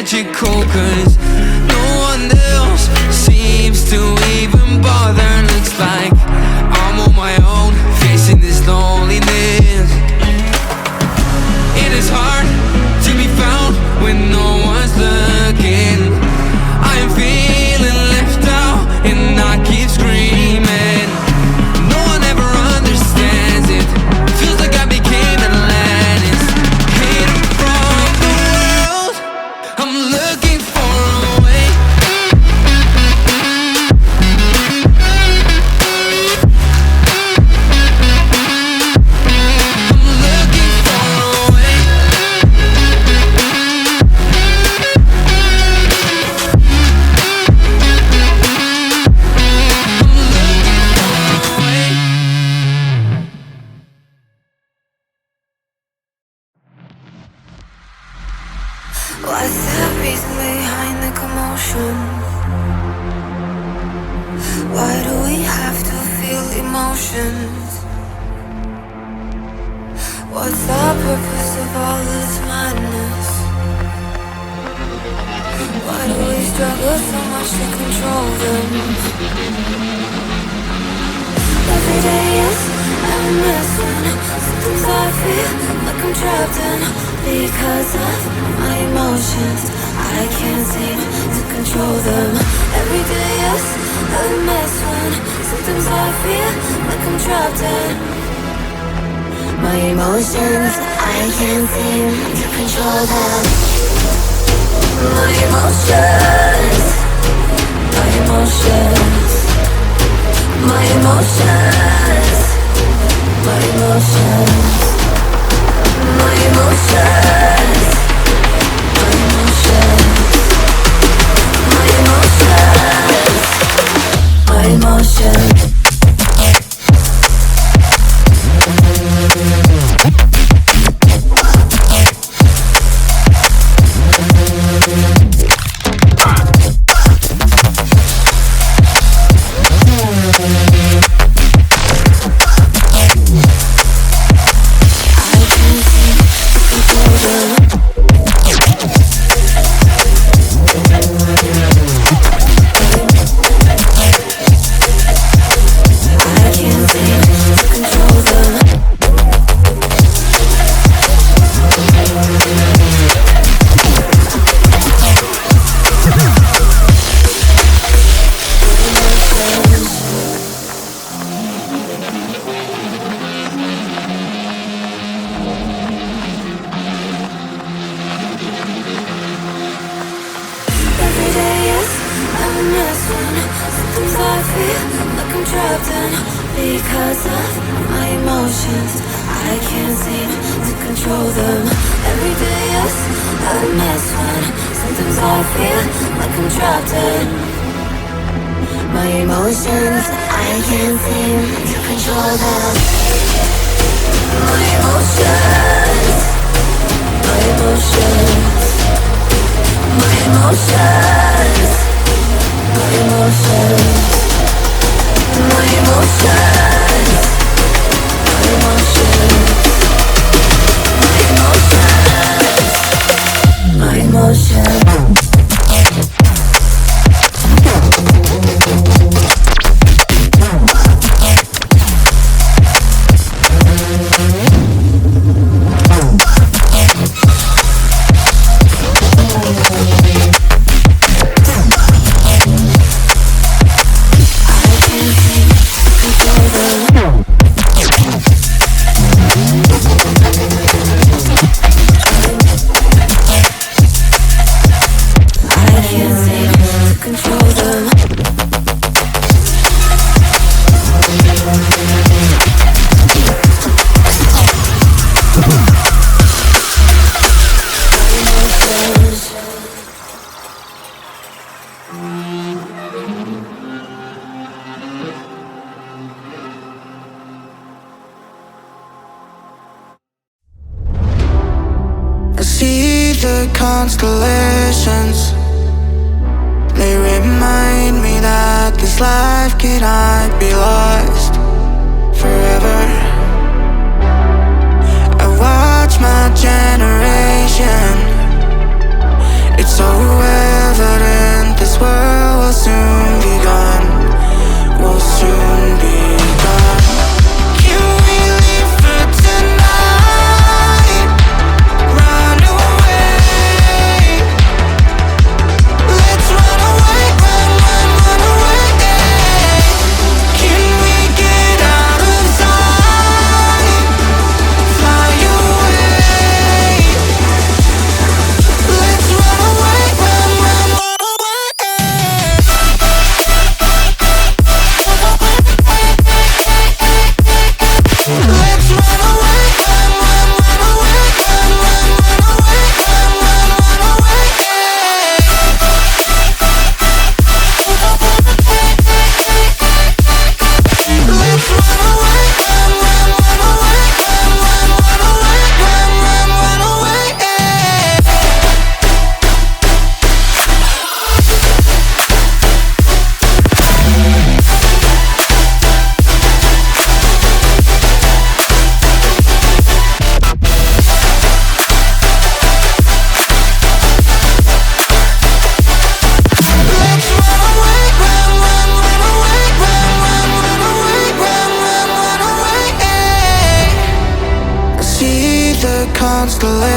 magical, 'cause no one else seems to even bother. Looks like I'm on my own, facing this loneliness. It is hard to be found when no one's looking. I am feeling left out and I keep screaming. No one ever understands it. Feels like I became Atlantis, hidden from the world. I'm looking for a way. I'm looking for a way. What's the reason behind the commotion? Why do we have to feel emotions? What's the purpose of all this madness? Why do we struggle so much to control them? Every day is a mess when sometimes I feel like I'm trapped in. Because of my emotions, I can't seem to control them. Every day is a mess when sometimes I feel like I'm trapped in. My emotions, I can't seem to control them. My emotions, my emotions, my emotions, my emotions. My emotions, my emotions, my emotions, my emotions. Constellations, they remind me that this life cannot be lost forever. I watch my generation, it It's so evident this world will soon be gone. Will soon be gone. Can we leave for tonight? Run away. Let's run away, run away. Can we get out of sight? Fly away. Let's run away, run away. Let's run away, run away, run away, run away. Let's run away, run away, run away. Let's run away, run away, run away. I see the constellations.